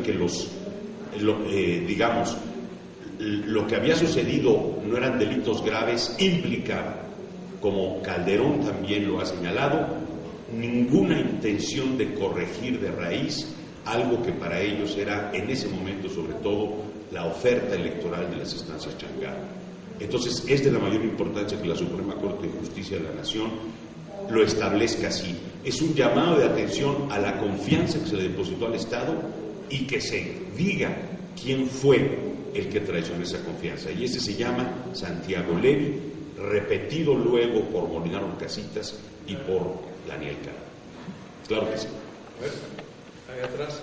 que digamos, lo que había sucedido no eran delitos graves, implicaba, como Calderón también lo ha señalado, ninguna intención de corregir de raíz algo que para ellos era, en ese momento sobre todo, la oferta electoral de las instancias Changá. Entonces es de la mayor importancia que la Suprema Corte de Justicia de la Nación lo establezca así. Es un llamado de atención a la confianza que se le depositó al Estado y que se diga quién fue el que traicionó esa confianza. Y ese se llama Santiago Levy, repetido luego por Molinaro Casitas y por Daniel Caro. Claro que sí. A ver, ahí atrás.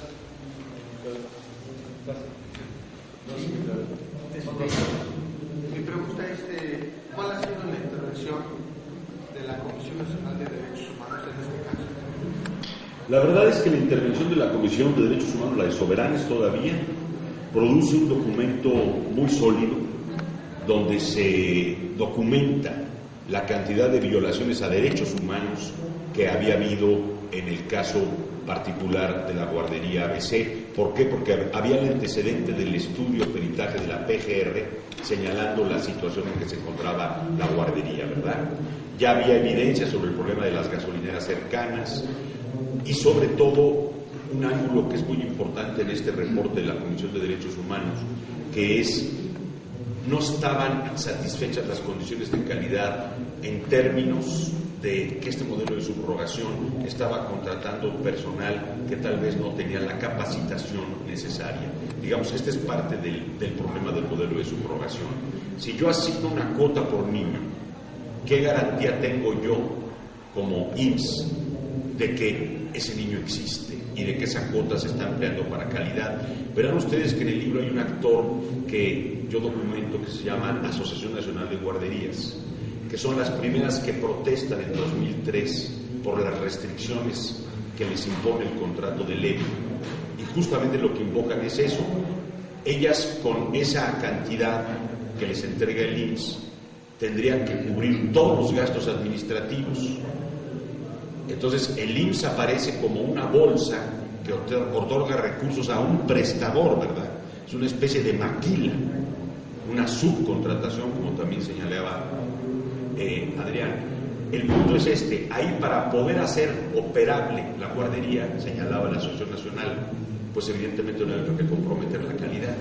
Mi pregunta es, ¿cuál ha sido la intervención de la Comisión Nacional de Derechos Humanos en este caso? La verdad es que la intervención de la Comisión de Derechos Humanos, la de Soberanes todavía, produce un documento muy sólido donde se documenta la cantidad de violaciones a derechos humanos que había habido en el caso particular de la guardería ABC. ¿Por qué? Porque había el antecedente del estudio peritaje de la PGR señalando la situación en que se encontraba la guardería, ¿verdad? Ya había evidencia sobre el problema de las gasolineras cercanas y sobre todo un ángulo que es muy importante en este reporte de la Comisión de Derechos Humanos, que es: no estaban satisfechas las condiciones de calidad en términos de que este modelo de subrogación estaba contratando personal que tal vez no tenía la capacitación necesaria. Digamos, este es parte del problema del modelo de subrogación. Si yo asigno una cuota por niño, ¿qué garantía tengo yo como IMSS de que ese niño existe y de que esa cuota se está empleando para calidad? Verán ustedes que en el libro hay un actor que yo documento que se llama Asociación Nacional de Guarderías, que son las primeras que protestan en 2003 por las restricciones que les impone el contrato de Levy. Y justamente lo que invocan es eso. Ellas, con esa cantidad que les entrega el IMSS, tendrían que cubrir todos los gastos administrativos. Entonces el IMSS aparece como una bolsa que otorga recursos a un prestador, ¿verdad? Es una especie de maquila, una subcontratación, como también señalaba Adrián. El punto es este: ahí, para poder hacer operable la guardería, señalaba la Asociación Nacional, pues evidentemente no había que comprometer la calidad.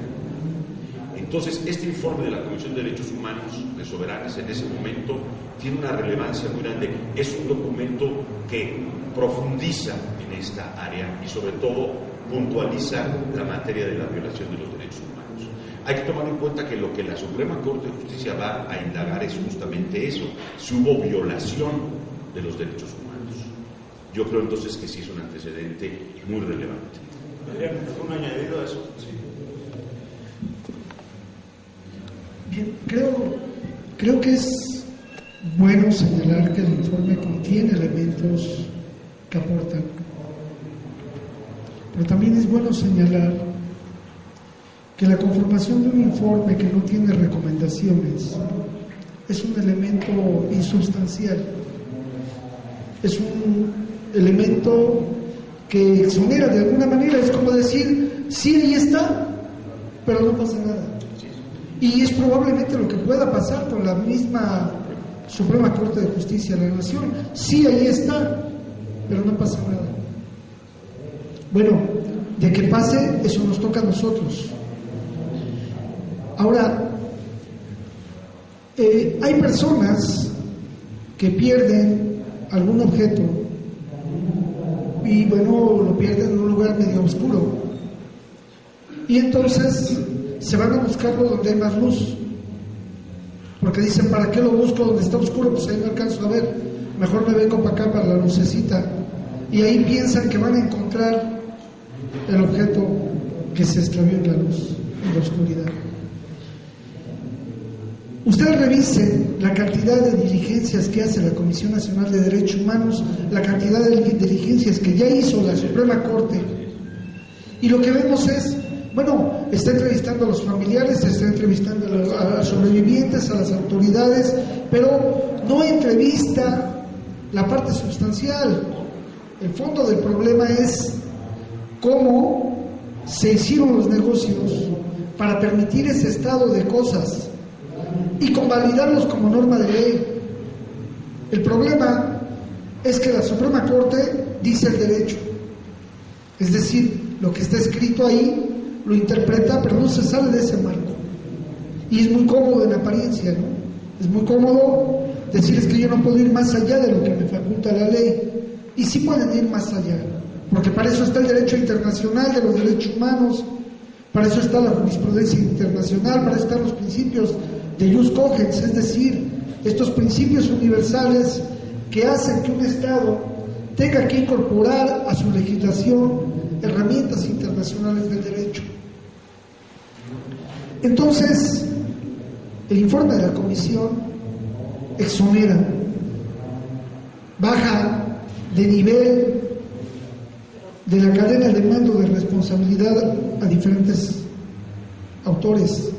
Entonces, este informe de la Comisión de Derechos Humanos de Soberanes en ese momento tiene una relevancia muy grande. Es un documento que profundiza en esta área y sobre todo puntualiza la materia de la violación de los derechos humanos. Hay que tomar en cuenta que lo que la Suprema Corte de Justicia va a indagar es justamente eso: si hubo violación de los derechos humanos. Yo creo entonces que sí es un antecedente muy relevante. Adrián, ¿un añadido a eso? Sí. Bien, creo que es bueno señalar que el informe contiene elementos que aportan, pero también es bueno señalar que la conformación de un informe que no tiene recomendaciones es un elemento insubstancial, es un elemento que exonera de alguna manera. Es como decir, sí, ahí está, pero no pasa nada. Y es probablemente lo que pueda pasar con la misma Suprema Corte de Justicia de la Nación. Sí, ahí está, pero no pasa nada. Bueno, de que pase, eso nos toca a nosotros. Ahora, hay personas que pierden algún objeto y, bueno, lo pierden en un lugar medio oscuro. Y entonces se van a buscarlo donde hay más luz, porque dicen, ¿para qué lo busco donde está oscuro? Pues ahí no alcanzo a ver, mejor me vengo para acá, para la lucecita. Y ahí piensan que van a encontrar el objeto que se extravió en la luz, en la oscuridad. Ustedes revisen la cantidad de diligencias que hace la Comisión Nacional de Derechos Humanos, la cantidad de diligencias que ya hizo la Suprema Corte, y lo que vemos es, bueno, está entrevistando a los familiares, está entrevistando a los sobrevivientes, a las autoridades, pero no entrevista la parte sustancial. El fondo del problema es cómo se hicieron los negocios para permitir ese estado de cosas y convalidarlos como norma de ley. El problema es que la Suprema Corte dice el derecho, es decir, lo que está escrito ahí lo interpreta, pero no se sale de ese marco. Y es muy cómodo en apariencia, ¿no? Es muy cómodo decir es que yo no puedo ir más allá de lo que me faculta la ley. Y sí pueden ir más allá, porque para eso está el derecho internacional de los derechos humanos, para eso está la jurisprudencia internacional, para eso están los principios de jus cogens, es decir, estos principios universales que hacen que un Estado tenga que incorporar a su legislación herramientas internacionales del derecho. Entonces, el informe de la Comisión exonera, baja de nivel de la cadena de mando de responsabilidad a diferentes autores,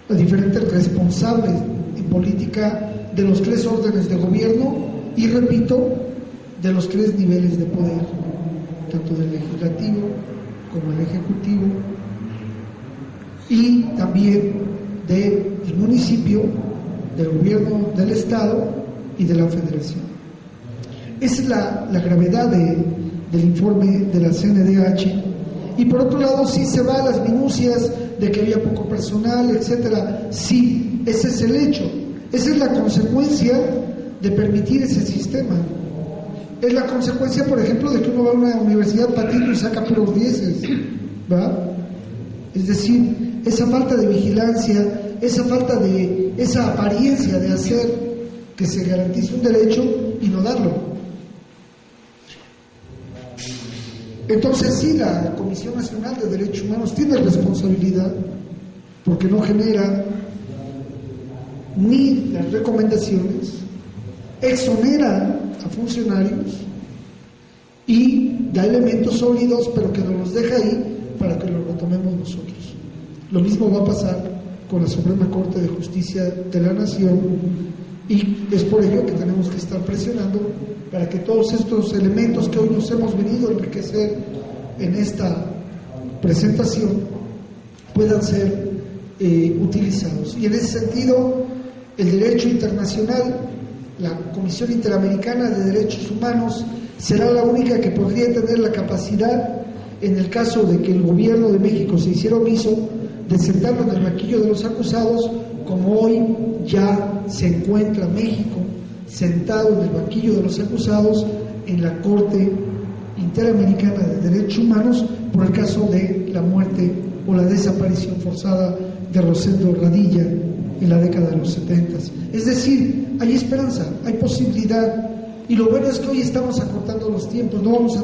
a diferentes responsables en política de los 3 órdenes de gobierno y, repito, de los 3 niveles de poder, tanto del legislativo como el ejecutivo, y también del municipio, del gobierno del Estado y de la Federación. Esa es la gravedad del informe de la CNDH. Y por otro lado, sí se va a las minucias de que había poco personal, etcétera. Sí, ese es el hecho. Esa es la consecuencia de permitir ese sistema. Es la consecuencia, por ejemplo, de que uno va a una universidad patito y saca puros 10, ¿va? Es decir, esa falta de vigilancia, esa falta de esa apariencia de hacer que se garantice un derecho y no darlo. Entonces sí, la Comisión Nacional de Derechos Humanos tiene responsabilidad porque no genera ni las recomendaciones, exonera a funcionarios y da elementos sólidos, pero que nos los deja ahí para que los retomemos nosotros. Lo mismo va a pasar con la Suprema Corte de Justicia de la Nación, y es por ello que tenemos que estar presionando para que todos estos elementos que hoy nos hemos venido a enriquecer en esta presentación puedan ser utilizados. Y en ese sentido, el derecho internacional, la Comisión Interamericana de Derechos Humanos, será la única que podría tener la capacidad, en el caso de que el gobierno de México se hiciera omiso, de sentarlo en el banquillo de los acusados, como hoy ya se encuentra México sentado en el banquillo de los acusados en la Corte Interamericana de Derechos Humanos por el caso de la muerte o la desaparición forzada de Rosendo Radilla en la década de los 70. Es decir, hay esperanza, hay posibilidad, y lo bueno es que hoy estamos acortando los tiempos, no vamos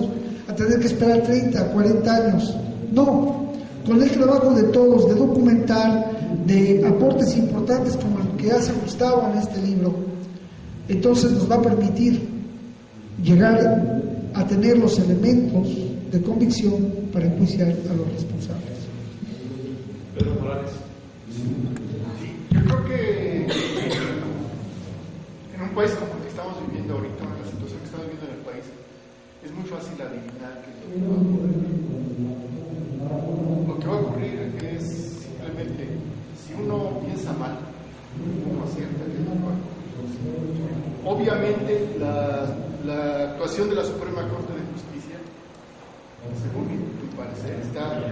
a tener que esperar 30, 40 años, no, con el trabajo de todos, de documentar, de aportes importantes como el que hace Gustavo en este libro, entonces nos va a permitir llegar a tener los elementos de convicción para enjuiciar a los responsables. Pedro Morales. Yo creo que en un país como el que estamos viviendo ahorita, en la situación que estamos viviendo en el país, es muy fácil adivinar qué es lo que va a ocurrir. Lo que va a ocurrir es simplemente, si uno piensa mal, uno acierta. Obviamente la actuación de la Suprema Corte de Justicia, según mi parecer, está